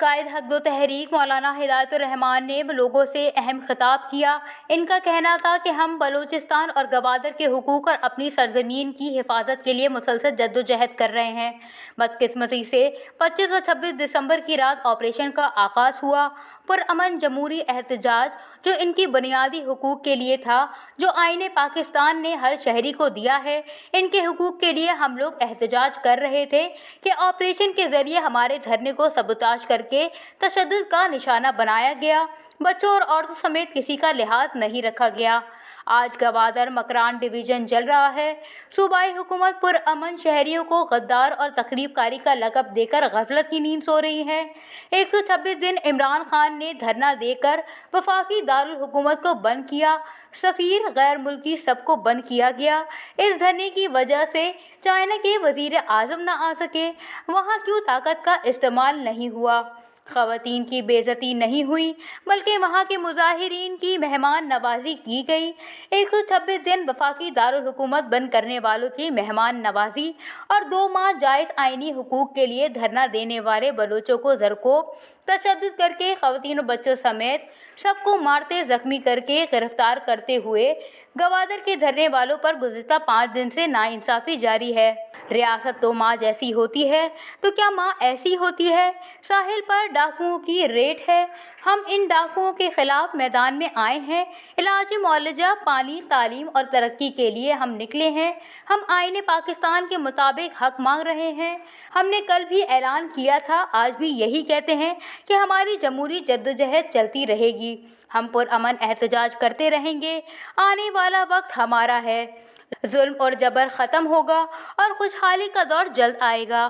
قائد حق دو تحریک مولانا ہدایت الرحمان نے لوگوں سے اہم خطاب کیا۔ ان کا کہنا تھا کہ ہم بلوچستان اور گوادر کے حقوق اور اپنی سرزمین کی حفاظت کے لیے مسلسل جدوجہد کر رہے ہیں۔ بدقسمتی سے 25 اور 26 دسمبر کی رات آپریشن کا آغاز ہوا۔ پرامن جمہوری احتجاج جو ان کی بنیادی حقوق کے لیے تھا، جو آئین پاکستان نے ہر شہری کو دیا ہے، ان کے حقوق کے لیے ہم لوگ احتجاج کر رہے تھے کہ آپریشن کے ذریعے ہمارے دھرنے کو سبوتاژ کر کے تشدد کا نشانہ بنایا گیا۔ بچوں اور عورتوں سمیت کسی کا لحاظ نہیں رکھا گیا۔ آج گوادر مکران ڈویژن جل رہا ہے۔ صوبائی حکومت پرامن شہریوں کو غدار اور تخریب کاری کا لقب دے کر غفلت کی نیند سو رہی ہے۔ 126 دن عمران خان نے دھرنا دے کر وفاقی دارالحکومت کو بند کیا، سفیر غیر ملکی سب کو بند کیا گیا۔ اس دھرنے کی وجہ سے چائنا کے وزیر اعظم نہ آ سکے۔ وہاں کیوں طاقت کا استعمال نہیں ہوا؟ خواتین کی بے عزتی نہیں ہوئی، بلکہ وہاں کے مظاہرین کی مہمان نوازی کی گئی۔ 126 دن وفاقی دارالحکومت بند کرنے والوں کی مہمان نوازی اور 2 ماہ جائز آئینی حقوق کے لیے دھرنا دینے والے بلوچوں کو زرکوب، تشدد کر کے خواتین و بچوں سمیت سب کو مارتے زخمی کر کے گرفتار کرتے ہوئے گوادر کے دھرنے والوں پر گزشتہ 5 دن سے ناانصافی جاری ہے۔ ریاست تو ماں جیسی ہوتی ہے تو کیا ماں ایسی ہوتی ہے؟ ساحل پر ڈاکوؤں کی ریڈ ہے۔ ہم ان ڈاکوؤں کے خلاف میدان میں آئے ہیں۔ علاج معالجہ، پانی، تعلیم اور ترقی کے لیے ہم نکلے ہیں۔ ہم آئین پاکستان کے مطابق حق مانگ رہے ہیں۔ ہم نے کل بھی اعلان کیا تھا، آج بھی یہی کہتے ہیں کہ ہماری جمہوری جدوجہد چلتی رہے گی۔ ہم پرامن احتجاج کرتے رہیں گے۔ آنے والا وقت ہمارا ہے۔ ظلم اور جبر ختم ہوگا اور خوشحالی کا دور جلد آئے گا۔